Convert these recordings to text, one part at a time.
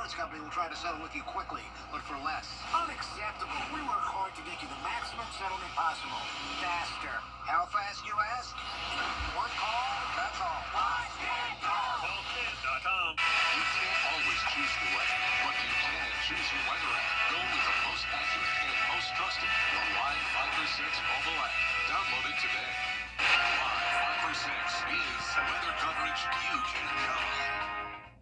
insurance company will try to settle with you quickly, but for less. Unacceptable. We work hard to get you the maximum settlement possible. Faster. How fast, you ask? One call, that's all. CallFan.com. You can't always choose the weather, but you can choose your weather app. Go with the most accurate and most trusted, the Live 5 for 6 mobile app. Download it today. Live 5 for 6 is weather coverage you can count on.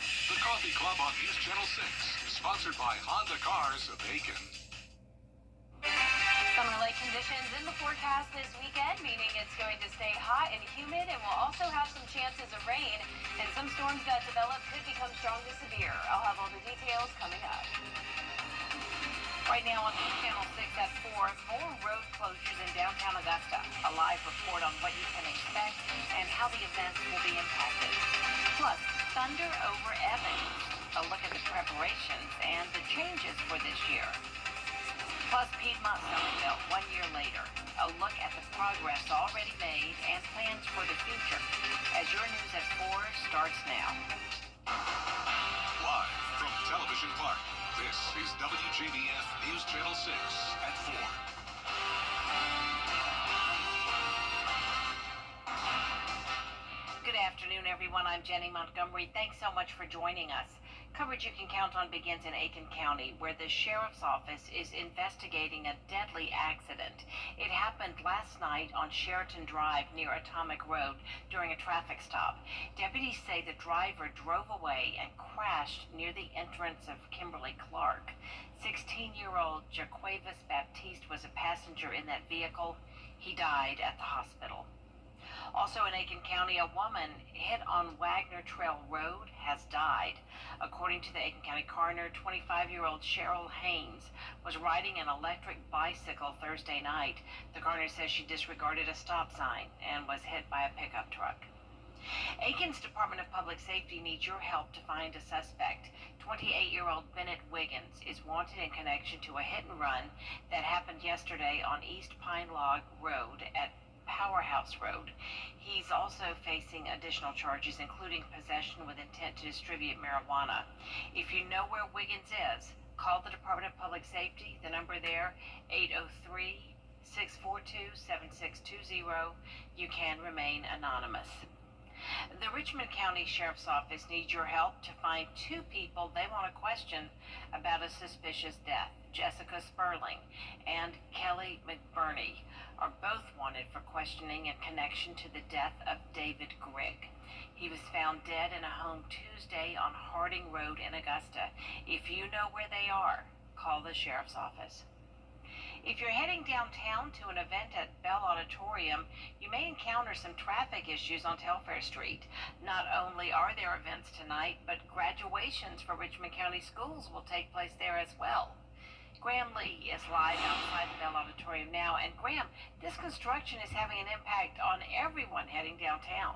The Coffee Club on News Channel 6, sponsored by Honda Cars of Aiken. Summer-like conditions in the forecast this weekend, meaning it's going to stay hot and humid, and we'll also have some chances of rain, and some storms that develop could become strong to severe. I'll have all the details coming up. Right now on News Channel 6 at 4, more road closures in downtown Augusta. A live report on what you can expect and how the events will be impacted. Plus, thunder over Evans. A look at the preparations and the changes for this year. Plus, Piedmont Somerville 1 year later. A look at the progress already made and plans for the future. As your news at 4 starts now. Live from Television Park, this is WJBF News Channel 6 at 4. Good afternoon, everyone. I'm Jenny Montgomery. Thanks so much for joining us. Coverage you can count on begins in Aiken County, where the sheriff's office is investigating a deadly accident. It happened last night on Sheraton Drive near Atomic Road during a traffic stop. Deputies say the driver drove away and crashed near the entrance of Kimberly Clark. 16-year-old Jaquavis Baptiste was a passenger in that vehicle. He died at the hospital. Also in Aiken County, a woman hit on Wagner Trail Road has died. According to the Aiken County coroner, 25-year-old Cheryl Haynes was riding an electric bicycle Thursday night. The coroner says she disregarded a stop sign and was hit by a pickup truck. Aiken's Department of Public Safety needs your help to find a suspect. 28-year-old Bennett Wiggins is wanted in connection to a hit and run that happened yesterday on East Pine Log Road at Powerhouse Road. He's also facing additional charges, including possession with intent to distribute marijuana. If you know where Wiggins is, call the Department of Public Safety. The number there, 803-642-7620. You can remain anonymous. The Richmond County Sheriff's Office needs your help to find 2 people they want to question about a suspicious death. Jessica Sperling and Kelly McBurney are both wanted for questioning in connection to the death of David Grigg. He was found dead in a home Tuesday on Harding Road in Augusta. If you know where they are, call the Sheriff's Office. If you're heading downtown to an event at Bell Auditorium, you may encounter some traffic issues on Telfair Street. Not only are there events tonight, but graduations for Richmond County schools will take place there as well. Graham Lee is live outside the Bell Auditorium now. And Graham, this construction is having an impact on everyone heading downtown.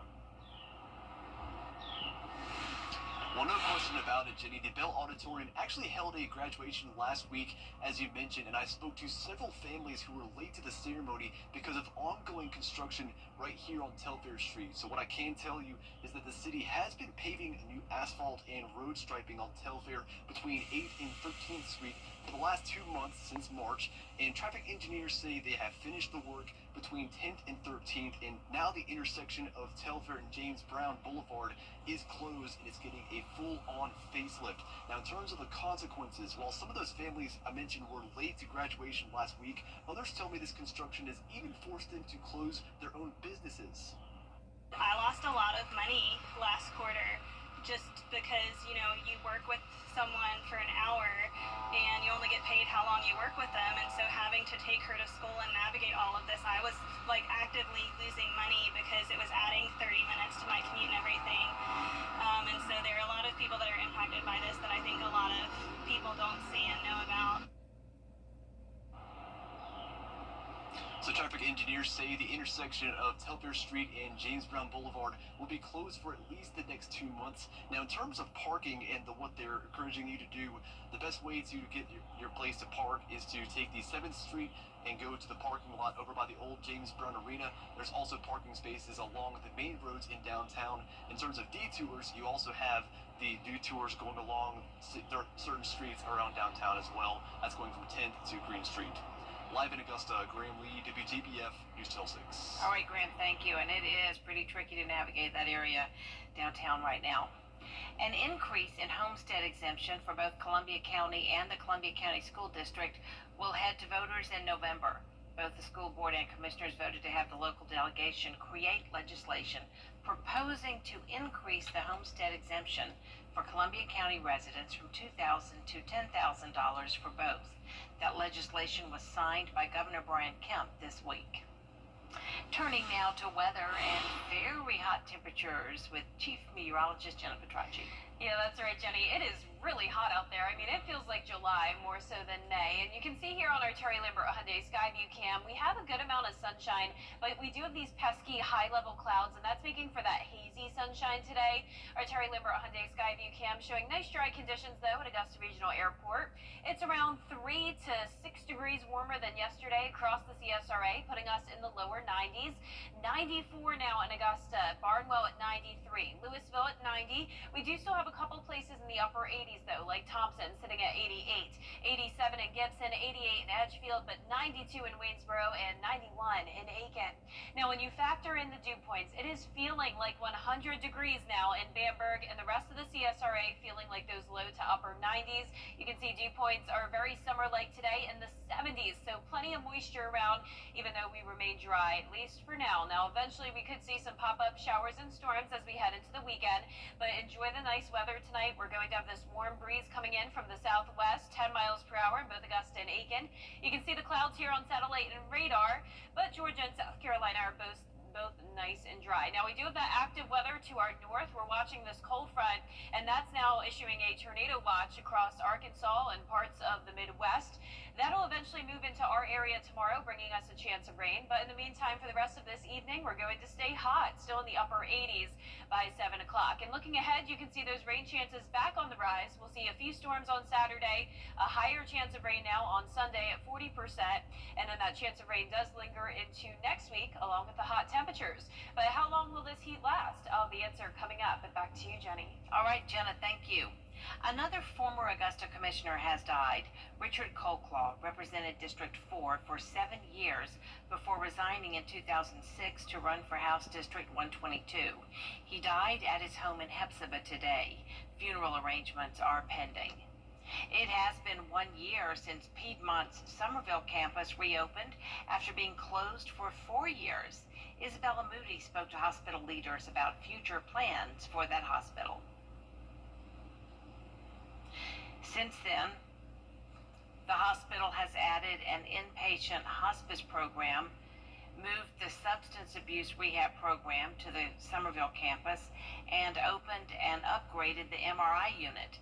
Well, no question about it, Jenny. The Bell Auditorium actually held a graduation last week, as you mentioned, and I spoke to several families who were late to the ceremony because of ongoing construction right here on Telfair Street. So what I can tell you is that the city has been paving new asphalt and road striping on Telfair between 8th and 13th Street for the last 2 months since March, and traffic engineers say they have finished the work between 10th and 13th, and now the intersection of Telfair and James Brown Boulevard is closed and it's getting a full-on facelift. Now, in terms of the consequences, while some of those families I mentioned were late to graduation last week, others tell me this construction has even forced them to close their own businesses. I lost a lot of money last quarter just because, you work with someone for an hour and you only get paid how long you work with them, and so having to take her to school and navigate all of this, I was actively losing money because it was adding 30 minutes to my commute and everything. And so there are a lot of people that are impacted by this that I think a lot of people don't see and know about. So traffic engineers say the intersection of Telfair Street and James Brown Boulevard will be closed for at least the next 2 months. Now, in terms of parking and what they're encouraging you to do, the best way to get your place to park is to take the 7th Street and go to the parking lot over by the old James Brown Arena. There's also parking spaces along the main roads in downtown. In terms of detours, you also have the detours going along certain streets around downtown as well. That's going from 10th to Green Street. Live in Augusta, Graham Lee, WJBF, News Channel 6. All right, Graham, thank you. And it is pretty tricky to navigate that area downtown right now. An increase in homestead exemption for both Columbia County and the Columbia County School District will head to voters in November. Both the school board and commissioners voted to have the local delegation create legislation proposing to increase the homestead exemption for Columbia County residents from $2,000 to $10,000 for both. That legislation was signed by Governor Brian Kemp this week. Turning now to weather and very hot temperatures with Chief Meteorologist Jenna Petracci. Yeah, that's right, Jenny. It is really hot out there. I mean, it feels like July more so than May. And you can see here on our Terry Lambert Hyundai Skyview cam, we have a good amount of sunshine, but we do have these pesky high-level clouds, and that's making for that hazy sunshine today. Our Terry Lambert Hyundai Skyview cam showing nice dry conditions, though, at Augusta Regional Airport. It's around 3 to 6 degrees warmer than yesterday across the CSRA, putting us in the lower 90s. 94 now in Augusta, Barnwell at 93, Louisville at 90. We do still have a couple places in the upper 80s, though, like Thompson sitting at 88, 87 in Gibson, 88 in Edgefield, but 92 in Waynesboro and 91 in Aiken. Now, when you factor in the dew points, it is feeling like 100 degrees now in Bamberg, and the rest of the CSRA feeling like those low to upper 90s. You can see dew points are very summer-like today in the 70s, so plenty of moisture around, even though we remain dry, at least for now. Now, eventually, we could see some pop-up showers and storms as we head into the weekend, but enjoy the nice weather tonight. We're going to have this warm breeze coming in from the southwest, 10 miles per hour in both Augusta and Aiken. You can see the clouds here on satellite and radar, but Georgia and South Carolina are both nice and dry. Now, we do have that active weather to our north. We're watching this cold front, and that's now issuing a tornado watch across Arkansas and parts of the Midwest. That'll eventually move into our area tomorrow, bringing us a chance of rain. But in the meantime, for the rest of this evening, we're going to stay hot, still in the upper 80s by 7 o'clock. And looking ahead, you can see those rain chances back on the rise. We'll see a few storms on Saturday, a higher chance of rain now on Sunday at 40%, and then that chance of rain does linger into next week, along with the hot temperatures. But how long will this heat last? The answer coming up. But back to you, Jenny. All right, Jenna, thank you. Another former Augusta commissioner has died. Richard Colclaw represented District 4 for 7 years before resigning in 2006 to run for House District 122. He died at his home in Hepzibah today. Funeral arrangements are pending. It has been 1 year since Piedmont's Somerville campus reopened after being closed for 4 years. Isabella Moody spoke to hospital leaders about future plans for that hospital. Since then, the hospital has added an inpatient hospice program, moved the substance abuse rehab program to the Somerville campus, and opened and upgraded the MRI unit.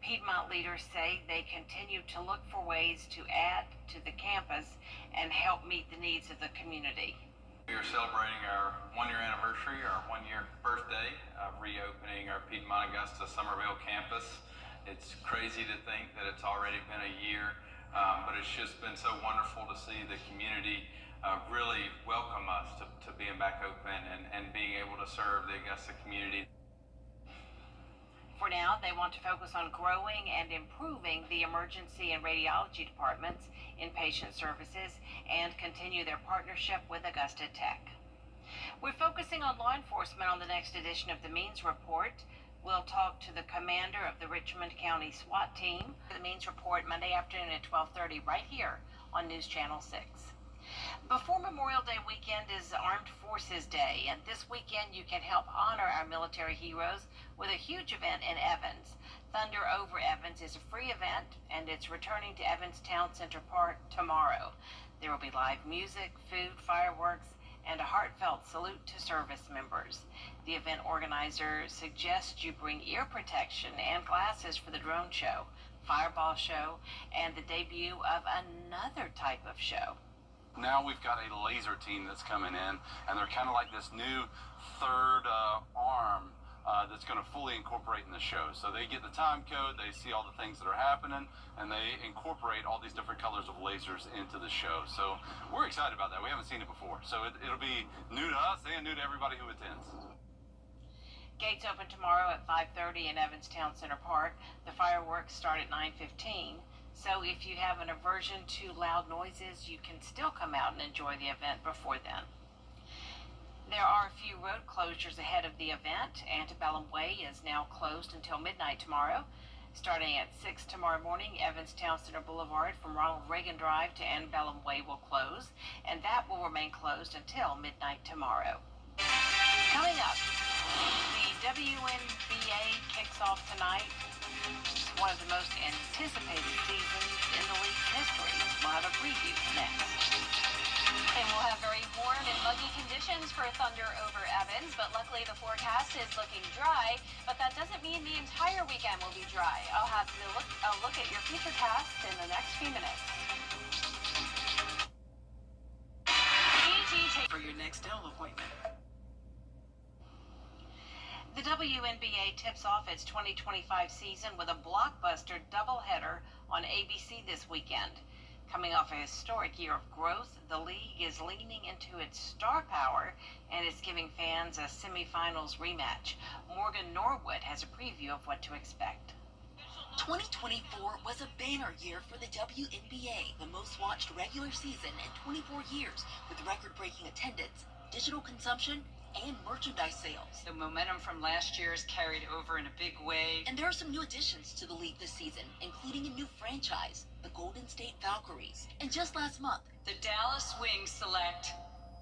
Piedmont leaders say they continue to look for ways to add to the campus and help meet the needs of the community. We are celebrating our 1-year anniversary, our 1-year birthday of reopening our Piedmont Augusta Somerville campus. It's crazy to think that it's already been a year, but it's just been so wonderful to see the community really welcome us to being back open and being able to serve the Augusta community. For now, they want to focus on growing and improving the emergency and radiology departments, inpatient services, and continue their partnership with Augusta Tech. We're focusing on law enforcement on the next edition of the Means Report. We'll talk to the commander of the Richmond County SWAT team. The Means Report Monday afternoon at 12:30 right here on News Channel 6. Before Memorial Day weekend is Armed Forces Day, and this weekend you can help honor our military heroes with a huge event in Evans. Thunder Over Evans is a free event, and it's returning to Evans Town Center Park tomorrow. There will be live music, food, fireworks, and a heartfelt salute to service members. The event organizer suggests you bring ear protection and glasses for the drone show, fireball show, and the debut of another type of show. Now we've got a laser team that's coming in, and they're kind of like this new third arm that's going to fully incorporate in the show. So they get the time code, they see all the things that are happening, and they incorporate all these different colors of lasers into the show. So we're excited about that. We haven't seen it before. So it'll be new to us and new to everybody who attends. Gates open tomorrow at 5:30 in Evanstown Center Park. The fireworks start at 9:15. So if you have an aversion to loud noises, you can still come out and enjoy the event before then. There are a few road closures ahead of the event. Antebellum Way is now closed until midnight tomorrow. Starting at 6 tomorrow morning, Evanstown Center Boulevard from Ronald Reagan Drive to Antebellum Way will close, and that will remain closed until midnight tomorrow. Coming up, the WNBA kicks off tonight. It's one of the most anticipated seasons in the league's history. We'll have a preview next. And we'll have very warm and muggy conditions for Thunder over Evans, but luckily the forecast is looking dry, but that doesn't mean the entire weekend will be dry. I'll have a look at your futurecast in the next few minutes. For your next dental appointment. The WNBA tips off its 2025 season with a blockbuster doubleheader on ABC this weekend. Coming off a historic year of growth, the league is leaning into its star power and is giving fans a semifinals rematch. Morgan Norwood has a preview of what to expect. 2024 was a banner year for the WNBA, the most watched regular season in 24 years, with record-breaking attendance, digital consumption, and merchandise sales. The momentum from last year is carried over in a big way. And there are some new additions to the league this season, including a new franchise, the Golden State Valkyries. And just last month, the Dallas Wings select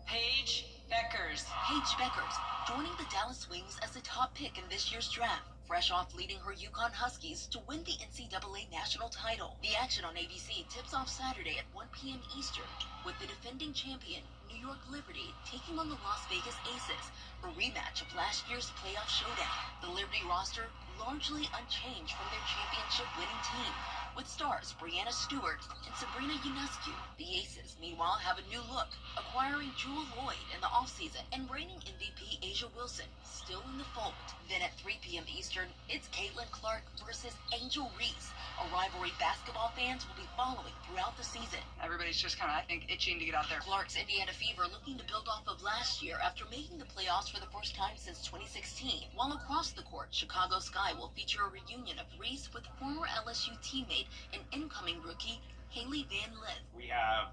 Paige Beckers. Paige Beckers joining the Dallas Wings as the top pick in this year's draft, fresh off leading her Yukon Huskies to win the NCAA national title. The action on ABC tips off Saturday at 1 p.m. Eastern, with the defending champion New York Liberty taking on the Las Vegas Aces, a rematch of last year's playoff showdown. The Liberty roster largely unchanged from their championship-winning team, with stars Brianna Stewart and Sabrina Ionescu. The Aces, meanwhile, have a new look, acquiring Jewel Lloyd in the offseason, and reigning MVP Asia Wilson still in the fold. Then at 3 p.m. Eastern, it's Caitlin Clark versus Angel Reese, a rivalry basketball fans will be following throughout the season. Everybody's just kind of, I think, itching to get out there. Clark's Indiana Fever looking to build off of last year after making the playoffs for the first time since 2016. While across the court, Chicago Sky will feature a reunion of Reese with former LSU teammate and incoming rookie Haley Van Lith. We have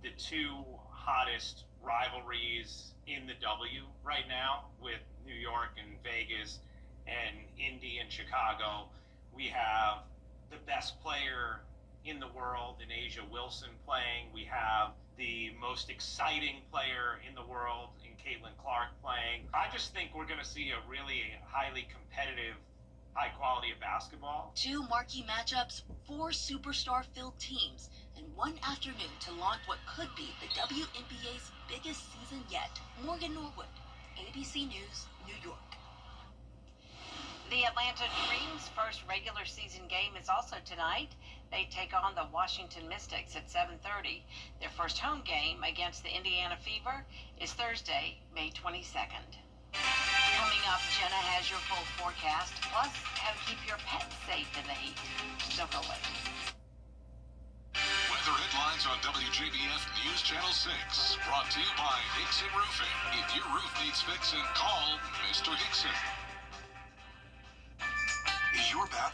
the two hottest rivalries in the W right now with New York and Vegas and Indy and Chicago. We have the best player in the world in Asia Wilson playing. We have the most exciting player in the world in Caitlin Clark playing. I just think we're going to see a really highly competitive, high quality of basketball. Two marquee matchups, four superstar-filled teams, and one afternoon to launch what could be the WNBA's biggest season yet. Morgan Norwood, ABC News, New York. The Atlanta Dreams' first regular season game is also tonight. They take on the Washington Mystics at 7:30. Their first home game against the Indiana Fever is Thursday, May 22nd. Coming up, Jenna has your full forecast, plus how to keep your pets safe in the heat. Don't go away. Weather headlines on WJBF News Channel 6. Brought to you by Hickson Roofing. If your roof needs fixing, call Mr. Hickson. Is your bath?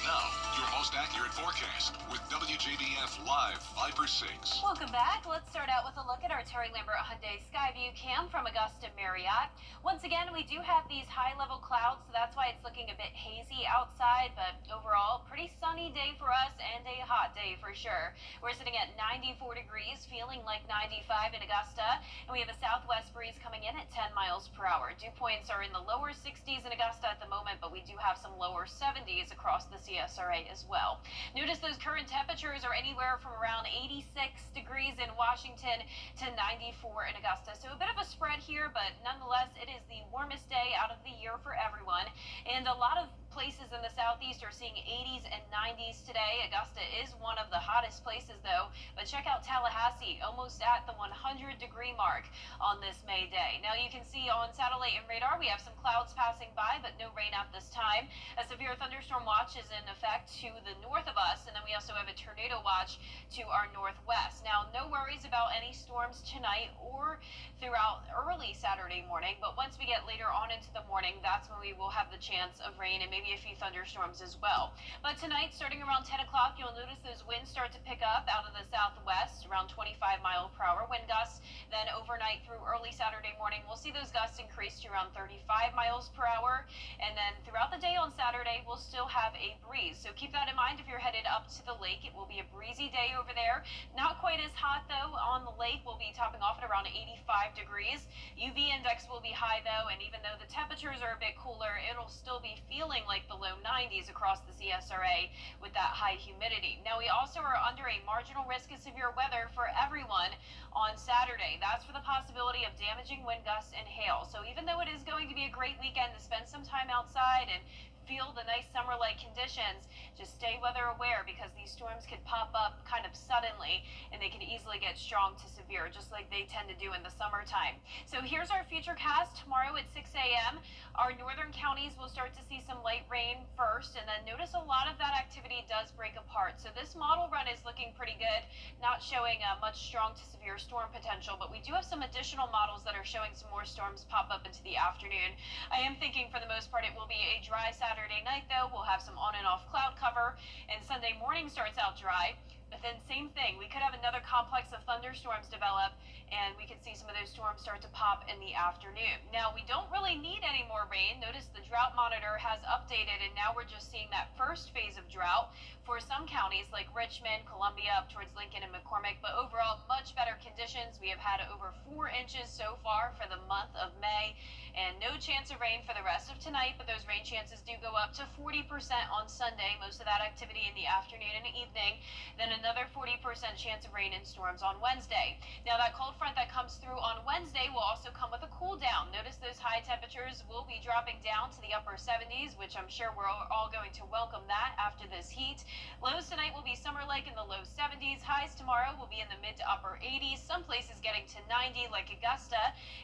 Now, your most accurate forecast with WJBF Live 5/6. Welcome back. Let's start out with a look at our Terry Lambert Hyundai Skyview cam from Augusta Marriott. Once again, we do have these high-level clouds, so that's why it's looking a bit hazy outside, but overall, pretty sunny day for us and a hot day for sure. We're sitting at 94 degrees, feeling like 95 in Augusta, and we have a southwest breeze coming in at 10 miles per hour. Dew points are in the lower 60s in Augusta at the moment, but we do have some lower 70s across the CSRA as well. Notice those current temperatures are anywhere from around 86 degrees in Washington to 94 in Augusta. So a bit of a spread here, but nonetheless, it is the warmest day out of the year for everyone. And a lot of places in the southeast are seeing 80s and 90s today. Augusta is one of the hottest places, though. But check out Tallahassee, almost at the 100-degree mark on this May day. Now, you can see on satellite and radar, we have some clouds passing by, but no rain at this time. A severe thunderstorm watch is in effect to the north of us, and then we also have a tornado watch to our northwest. Now, no worries about any storms tonight or throughout early Saturday morning, but once we get later on into the morning, that's when we will have the chance of rain and maybe a few thunderstorms as well. But tonight, starting around 10 o'clock, you'll notice those winds start to pick up out of the southwest, around 25-mile-per-hour wind gusts. Then overnight through early Saturday morning, we'll see those gusts increase to around 35 miles per hour. And then throughout the day on Saturday, we'll still have a breeze. So keep that in mind if you're headed up to the lake. It will be a breezy day over there. Not quite as hot, though, on the lake. We'll be topping off at around 85 degrees. UV index will be high, though, and even though the temperatures are a bit cooler, it'll still be feeling like the low 90s across the CSRA with that high humidity. Now, we also are under a marginal risk of severe weather for everyone on Saturday. That's for the possibility of damaging wind gusts and hail. So even though it is going to be a great weekend to spend some time outside and feel the nice summer-like conditions, just stay weather aware because these storms could pop up kind of suddenly and they can easily get strong to severe, just like they tend to do in the summertime. So here's our future cast tomorrow at 6 a.m. Our northern counties will start to see some light rain first, and then notice a lot of that activity does break apart. So this model run is looking pretty good, not showing much strong to severe storm potential, but we do have some additional models that are showing some more storms pop up into the afternoon. I am thinking for the most part it will be a dry Saturday night, though. We'll have some on and off cloud cover, and Sunday morning starts out dry. But then same thing, we could have another complex of thunderstorms develop, and we could see some of those storms start to pop in the afternoon. Now, we don't really need any more rain. Notice the drought monitor has updated, and now we're just seeing that first phase of drought for some counties like Richmond, Columbia, up towards Lincoln and McCormick. But overall, much better conditions. We have had over 4 inches so far for the month of May, and no chance of rain for the rest of tonight, but those rain chances do go up to 40% on Sunday. Most of that activity in the afternoon and evening. Then another 40% chance of rain and storms on Wednesday. Now, that cold front that comes through on Wednesday will also come with a cool down. Notice those high temperatures will be dropping down to the upper 70s, which I'm sure we're all going to welcome that after this heat. Lows tonight will be summer-like in the low 70s. Highs tomorrow will be in the mid to upper 80s. Some places getting to 90 like Augusta.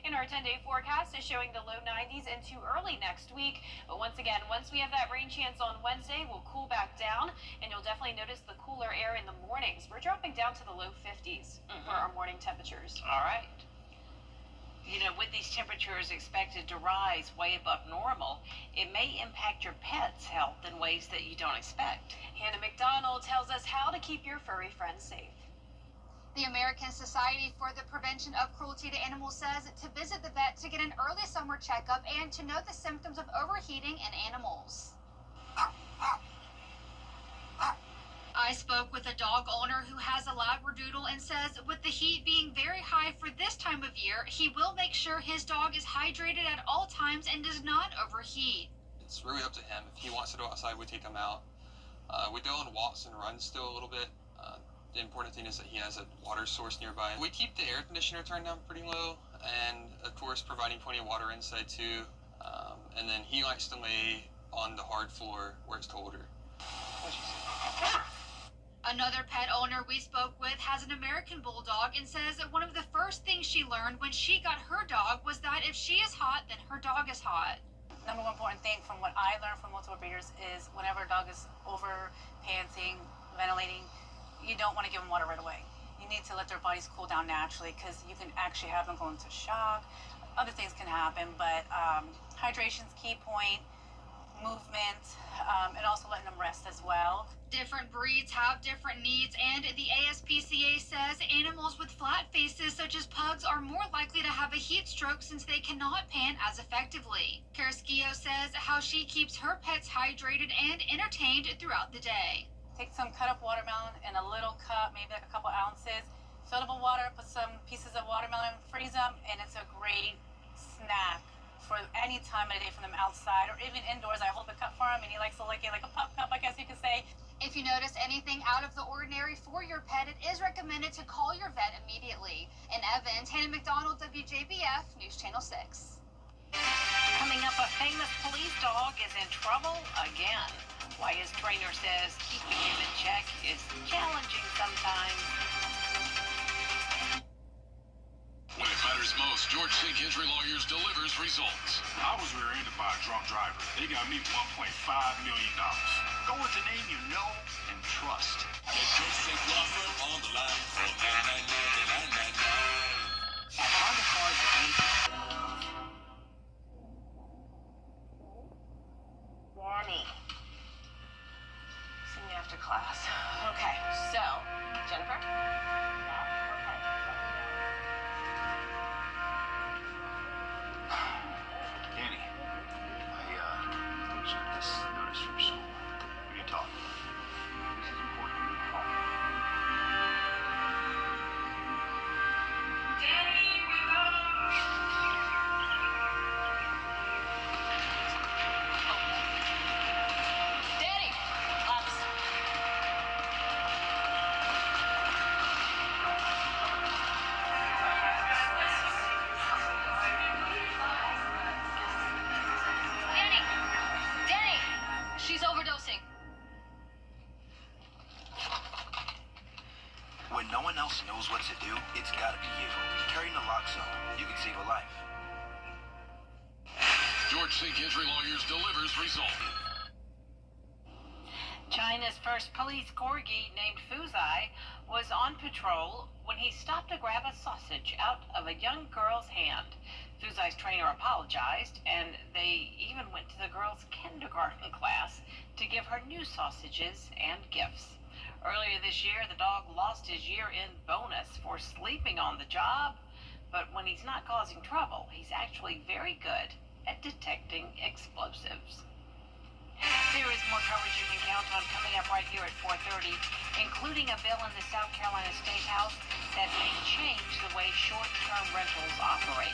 And our 10-day forecast is showing the low 90s into early next week. But once again, once we have that rain chance on Wednesday, we'll cool back down, and you'll definitely notice the cooler air in the mornings. We're dropping down to the low 50s for our morning temperatures. All right. You know, with these temperatures expected to rise way above normal, it may impact your pet's health in ways that you don't expect. Hannah McDonald tells us how to keep your furry friends safe. The American Society for the Prevention of Cruelty to Animals says to visit the vet to get an early summer checkup and to know the symptoms of overheating in animals. I spoke with a dog owner who has a Labradoodle and says with the heat being very high for this time of year, he will make sure his dog is hydrated at all times and does not overheat. It's really up to him. If he wants to go outside, we take him out. We go on walks and runs still a little bit. The important thing is that he has a water source nearby. We keep the air conditioner turned down pretty low, and of course providing plenty of water inside too. And then he likes to lay on the hard floor where it's colder. Another pet owner we spoke with has an American Bulldog and says that one of the first things she learned when she got her dog was that if she is hot, then her dog is hot. Number one important thing from what I learned from multiple breeders is whenever a dog is over panting, ventilating, you don't want to give them water right away. You need to let their bodies cool down naturally because you can actually have them go into shock. Other things can happen, but hydration's key point, movement, and also letting them rest as well. Different breeds have different needs, and the ASPCA says animals with flat faces such as pugs are more likely to have a heat stroke since they cannot pant as effectively. Carrasquillo says how she keeps her pets hydrated and entertained throughout the day. Take some cut up watermelon in a little cup, maybe like a couple ounces, fill it up with water, put some pieces of watermelon, freeze them, and it's a great snack for any time of the day from them outside or even indoors. I hold the cup for him and he likes to lick it like a pup cup, I guess you could say. If you notice anything out of the ordinary for your pet, it is recommended to call your vet immediately. In Evans, Hannah McDonald, WJBF, News Channel 6. Coming up, a famous police dog is in trouble again. Why his trainer says keeping him in check is challenging sometimes. When it matters most, George St. Hendry Lawyers delivers results. I was rear-ended by a drunk driver. They got me $1.5 million. Go with the name you know and trust. Get your safe law firm on the line for 999. At Honda Cars Danny. See me after class. Okay, so, Jennifer? Danny, I received this notice from school. We need to talk. This is important. Call. Danny, wake up! Danny! Ups. Danny! Danny! She's overdosing. When no one else knows what to do, it's gotta be you. Carry naloxone. You can save a life. George St. Hendry Lawyers delivers results. China's first police corgi named Fuzai was on patrol when he stopped to grab a sausage out of a young girl's hand. Fuzai's trainer apologized, and they even went to the girl's kindergarten class to give her new sausages and gifts. Earlier this year, the dog lost his year-end bonus for sleeping on the job, but when he's not causing trouble, he's actually very good at detecting explosives. There is more coverage you can count on coming up right here at 4:30, including a bill in the South Carolina State House that may change the way short-term rentals operate.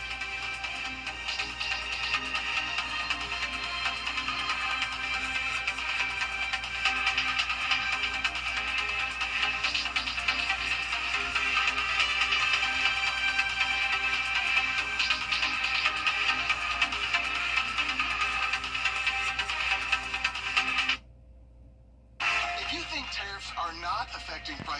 If you think tariffs are not affecting prices